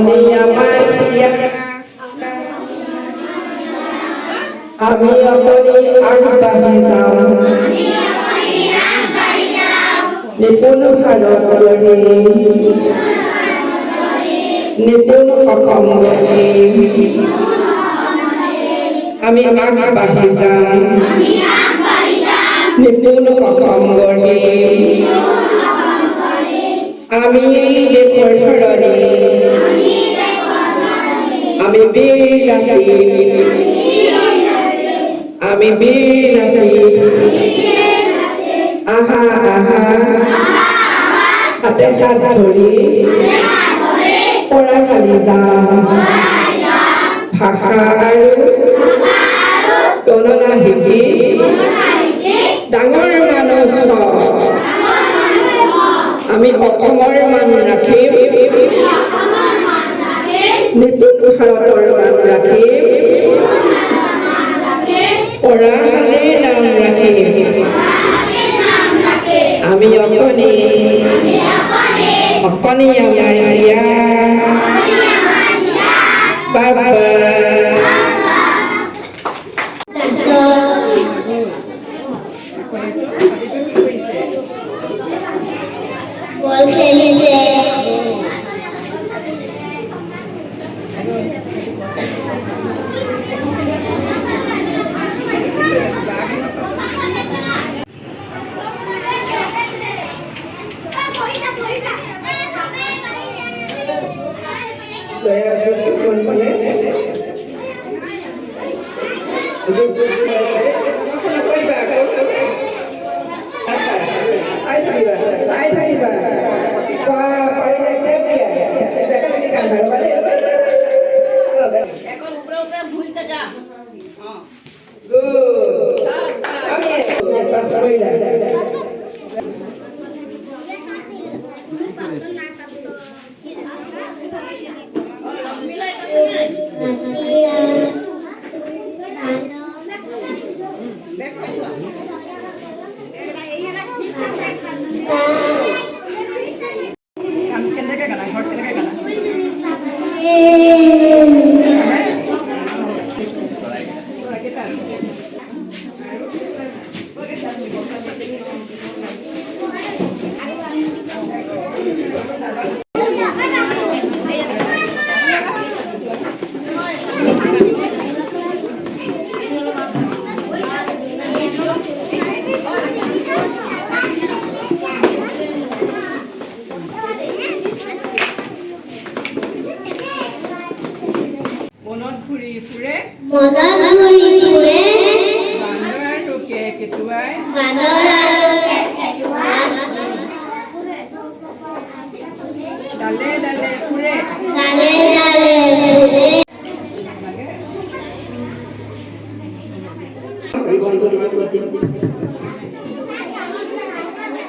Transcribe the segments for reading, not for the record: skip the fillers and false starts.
অকণি আমাৰ বিয়া আমি অকণি আগবাঢ়ি যাওঁ নিপুণ ভাৰত গঢ়ি নিপুণ অসম গঢ়ি আমি আগবাঢ়ি যাম নিপুণ অসম গঢ়ি আমি দেশৰ ধৰণী আমি বীৰ নাচি আমি বীৰ নাচি আহা আহা হাতে হাত ধৰি পৰাশালি যাম ভাষা আৰু গণনা শিকি ডাঙৰ মানুহ আমি অসমৰ মান ৰাখিম নিপুণ ভাৰতৰ মান ৰাখিম পৰাশালি নাম ৰাখিম আমি অকণি অকণি আমাৰ বিয়া বাবা বল খেলিছে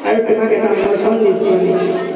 আৰু তোমাক এটা মৰ্ষণ দিছোঁ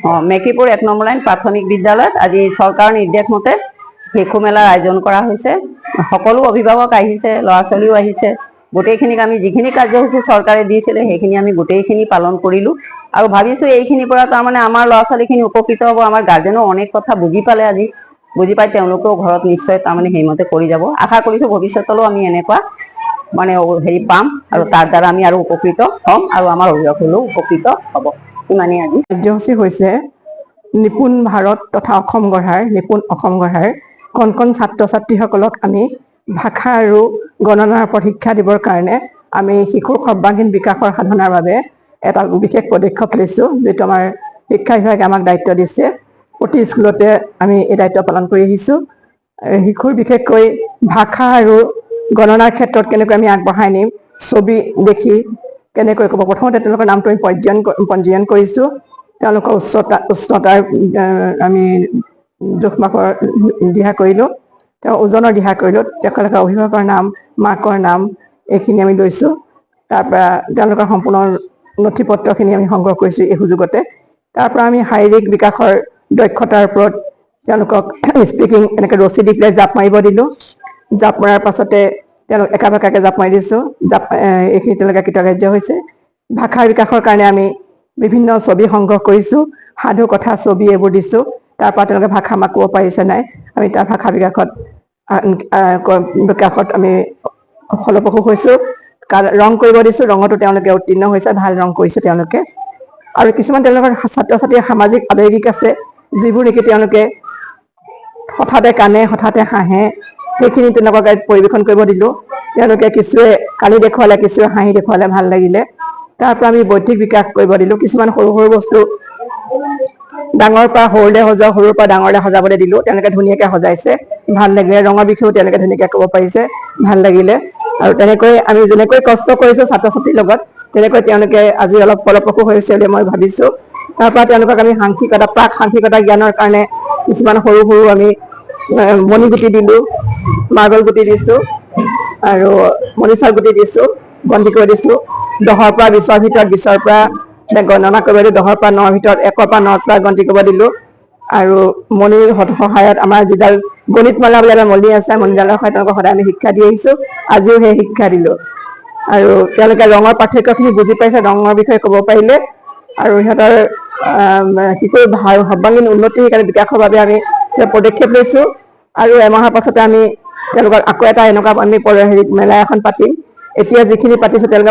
মেকিপুৰ 1 নম্বৰ লাইন প্ৰাথমিক বিদ্যালয়ত আজি চৰকাৰৰ নিৰ্দেশ মতে শিশু মেলাৰ আয়োজন কৰা হৈছে। সকলো অভিভাৱক আহিছে, ল'ৰা ছোৱালীও আহিছে। গোটেইখিনিক আমি যিখিনি কাৰ্যসূচী চৰকাৰে দিছিলে সেইখিনি আমি গোটেইখিনি পালন কৰিলোঁ আৰু ভাবিছোঁ এইখিনিৰ পৰা তাৰমানে আমাৰ ল'ৰা ছোৱালীখিনি উপকৃত হ'ব। আমাৰ গাৰ্জেনো অনেক কথা বুজি পালে, আজি বুজি পাই তেওঁলোকেও ঘৰত নিশ্চয় তাৰমানে সেইমতে কৰি যাব। আশা কৰিছোঁ ভৱিষ্যতলৈও আমি এনেকুৱা মানে হেৰি পাম আৰু তাৰ দ্বাৰা আমি আৰু উপকৃত হ'ম আৰু আমাৰ অভিভাৱকসকলেও উপকৃত হ'ব। ইমানেই আজি কাৰ্যসূচী হৈছে নিপুণ ভাৰত তথা অসম গঢ়াৰ কণ কণ ছাত্ৰ ছাত্ৰীসকলক আমি ভাষা আৰু গণনাৰ ওপৰত শিক্ষা দিবৰ কাৰণে আমি শিশুৰ সৰ্বাংগীন বিকাশৰ সাধনাৰ বাবে এটা বিশেষ পদক্ষেপ লৈছোঁ, যিটো আমাৰ শিক্ষা বিভাগে আমাক দায়িত্ব দিছে। প্ৰতি স্কুলতে আমি এই দায়িত্ব পালন কৰি আহিছোঁ। শিশুৰ বিশেষকৈ ভাষা আৰু গণনাৰ ক্ষেত্ৰত কেনেকৈ আমি আগবঢ়াই নিম, ছবি দেখি কেনেকৈ ক'ব। প্ৰথমতে তেওঁলোকৰ নামটো আমি পঞ্জীয়ন কৰিছোঁ। তেওঁলোকৰ উচ্চতাৰ আমি জোখ মাখৰ দিহা কৰিলোঁ, তেওঁ ওজনৰ দিহা কৰিলোঁ। তেওঁলোকৰ অভিভাৱকৰ নাম, মাকৰ নাম এইখিনি আমি লৈছোঁ। তাৰপৰা তেওঁলোকৰ সম্পূৰ্ণ নথি পত্ৰখিনি আমি সংগ্ৰহ কৰিছোঁ এই সুযোগতে। তাৰপৰা আমি শাৰীৰিক বিকাশৰ দক্ষতাৰ ওপৰত তেওঁলোকক স্পিকিং এনেকৈ ৰছী দি পেলাই জাপ মাৰিব দিলোঁ। জাপ মৰাৰ পাছতে তেওঁলোক একা বেকাকৈ জাপ মাৰি দিছোঁ। এইখিনি তেওঁলোকে কৃতকাৰ্য হৈছে। ভাষাৰ বিকাশৰ কাৰণে আমি বিভিন্ন ছবি সংগ্ৰহ কৰিছোঁ, সাধু কথা ছবি এইবোৰ দিছোঁ। তাৰপৰা তেওঁলোকে ভাষা মাত ক'ব পাৰিছে নাই, আমি তাৰ ভাষা বিকাশত আমি ফলপ্ৰসূ হৈছোঁ। ৰং কৰিব দিছোঁ, ৰঙতো তেওঁলোকে উত্তীৰ্ণ হৈছে, ভাল ৰং কৰিছে তেওঁলোকে। আৰু কিছুমান তেওঁলোকৰ ছাত্ৰ ছাত্ৰীৰ সামাজিক আৱেগিক আছে, যিবোৰ নেকি তেওঁলোকে হঠাতে কান্দে, হঠাতে হাঁহে, সেইখিনি তেওঁলোকক পৰিৱেশন কৰিব দিলোঁ। তেওঁলোকে কিছুৱে কালি দেখুৱালে, কিছুৱে হাঁহি দেখুৱালে, ভাল লাগিলে। তাৰ পৰা আমি বৌদ্ধিক বিকাশ কৰিব দিলোঁ। কিছুমান সৰু সৰু বস্তু ডাঙৰ পৰা সৰুলৈ সজোৱা, সৰুৰ পৰা ডাঙৰলৈ সজাবলৈ দিলোঁ। তেওঁলোকে ধুনীয়াকৈ সজাইছে, ভাল লাগিলে। ৰঙৰ বিষয়েও তেওঁলোকে ধুনীয়াকৈ ক'ব পাৰিছে, ভাল লাগিলে। আৰু তেনেকৈ আমি যেনেকৈ কষ্ট কৰিছোঁ ছাত্ৰ ছাত্ৰীৰ লগত, তেনেকৈ তেওঁলোকে আজি অলপ ফলপ্ৰসূ হৈছে বুলি মই ভাবিছোঁ। তাৰপৰা তেওঁলোকক আমি প্ৰাক সাংখ্যিকতা জ্ঞানৰ কাৰণে কিছুমান সৰু সৰু আমি মণিগুটি দিলোঁ, মাৰ্বল গুটি দিছোঁ আৰু মণিচাল গুটি দিছোঁ, গন্তি কৰি দিছোঁ। 10ৰ পৰা 20ৰ ভিতৰত, 20ৰ পৰা গণনা কৰিব দিলোঁ। 10ৰ পৰা 9ৰ ভিতৰত, 1ৰ পৰা 9ৰ পৰা গন্তি কৰিব দিলোঁ। আৰু মণিৰ সহায়ত আমাৰ যিডাল গণিতমালা বুলি এটা মণি আছে, মণিডালৰ সহায়ত তেওঁলোকক সদায় আমি শিক্ষা দি আহিছোঁ। আজিও সেই শিক্ষা দিলোঁ। আৰু তেওঁলোকে ৰঙৰ পাৰ্থক্যখিনি বুজি পাইছে, ৰঙৰ বিষয়ে ক'ব পাৰিলে। আৰু সিহঁতৰ শিশুৰ সৰ্বাংগীন উন্নতি সেইকাৰণে বিকাশৰ বাবে আমি পদক্ষেপ লৈছোঁ। আৰু এমাহৰ পাছতে আমি তেওঁলোকক আকৌ এটা এনেকুৱা আমি মেলা এখন পাতিম। এতিয়া যিখিনি পাতিছোঁ তেওঁলোকে